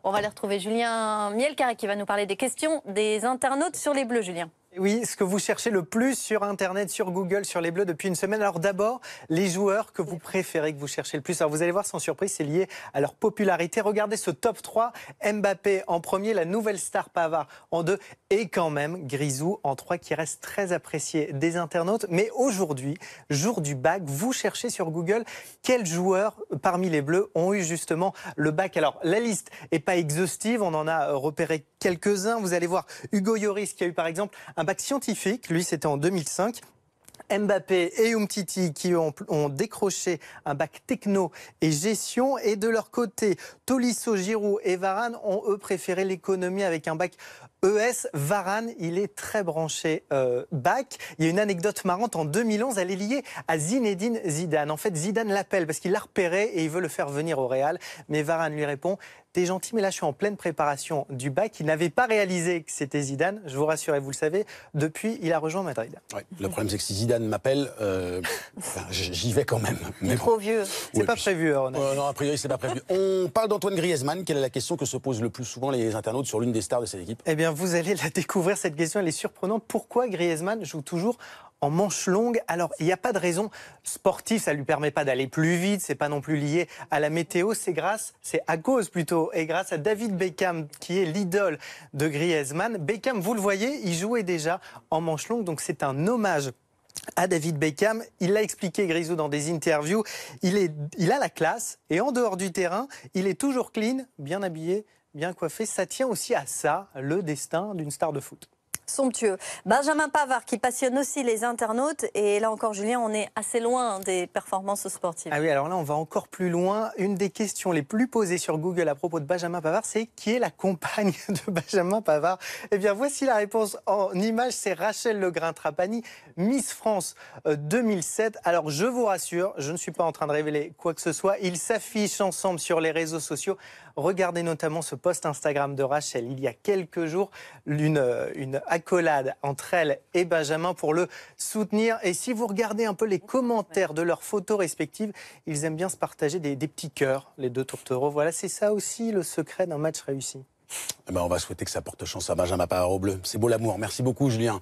On va aller retrouver Julien Mielcarré qui va nous parler des questions des internautes sur les Bleus, Julien. Oui, ce que vous cherchez le plus sur Internet, sur Google, sur les Bleus depuis une semaine. Alors d'abord, les joueurs que vous préférez, que vous cherchez le plus. Alors vous allez voir, sans surprise, c'est lié à leur popularité. Regardez ce top 3. Mbappé en premier, la nouvelle star Pavard en 2 et quand même Grisou en 3 qui reste très apprécié des internautes. Mais aujourd'hui, jour du bac, vous cherchez sur Google quels joueurs parmi les Bleus ont eu justement le bac. Alors la liste n'est pas exhaustive, on en a repéré quelques-uns. Vous allez voir Hugo Lloris qui a eu par exemple un bac scientifique, lui c'était en 2005. Mbappé et Umtiti qui ont décroché un bac techno et gestion. Et de leur côté, Tolisso, Giroud et Varane ont eux préféré l'économie avec un bac ES. Varane, il est très branché bac. Il y a une anecdote marrante en 2011, elle est liée à Zinedine Zidane. En fait, Zidane l'appelle parce qu'il l'a repéré et il veut le faire venir au Real. Mais Varane lui répond: t'es gentil, mais là je suis en pleine préparation du bac. Il n'avait pas réalisé que c'était Zidane. Je vous rassure, et vous le savez, depuis il a rejoint Madrid. Ouais, le problème c'est que si Zidane m'appelle, j'y vais quand même. Mais trop vieux. C'est pas prévu. Non, a priori c'est pas prévu. On parle d'Antoine Griezmann. Quelle est la question que se posent le plus souvent les internautes sur l'une des stars de cette équipe? Eh bien, vous allez la découvrir, cette question, elle est surprenante. Pourquoi Griezmann joue toujours en manche longue? Alors, il n'y a pas de raison sportive, ça ne lui permet pas d'aller plus vite, c'est pas non plus lié à la météo, c'est à cause plutôt, et grâce à David Beckham, qui est l'idole de Griezmann. Beckham, vous le voyez, il jouait déjà en manche longue, donc c'est un hommage à David Beckham. Il l'a expliqué, Grisou, dans des interviews. Il a la classe, et en dehors du terrain, il est toujours clean, bien habillé, bien coiffé. Ça tient aussi à ça, le destin d'une star de foot. Somptueux. Benjamin Pavard qui passionne aussi les internautes. Et là encore, Julien, on est assez loin des performances sportives. Ah oui, alors là, on va encore plus loin. Une des questions les plus posées sur Google à propos de Benjamin Pavard, c'est qui est la compagne de Benjamin Pavard? Eh bien, voici la réponse en image. C'est Rachel Legrain-Trapani, Miss France 2007. Alors, je vous rassure, je ne suis pas en train de révéler quoi que ce soit. Ils s'affichent ensemble sur les réseaux sociaux. Regardez notamment ce post Instagram de Rachel il y a quelques jours, une accolade entre elle et Benjamin pour le soutenir. Et si vous regardez un peu les commentaires de leurs photos respectives, ils aiment bien se partager des petits cœurs, les deux tourtereaux. Voilà, c'est ça aussi le secret d'un match réussi. On va souhaiter que ça porte chance à Benjamin Pavard au bleu. C'est beau l'amour. Merci beaucoup, Julien.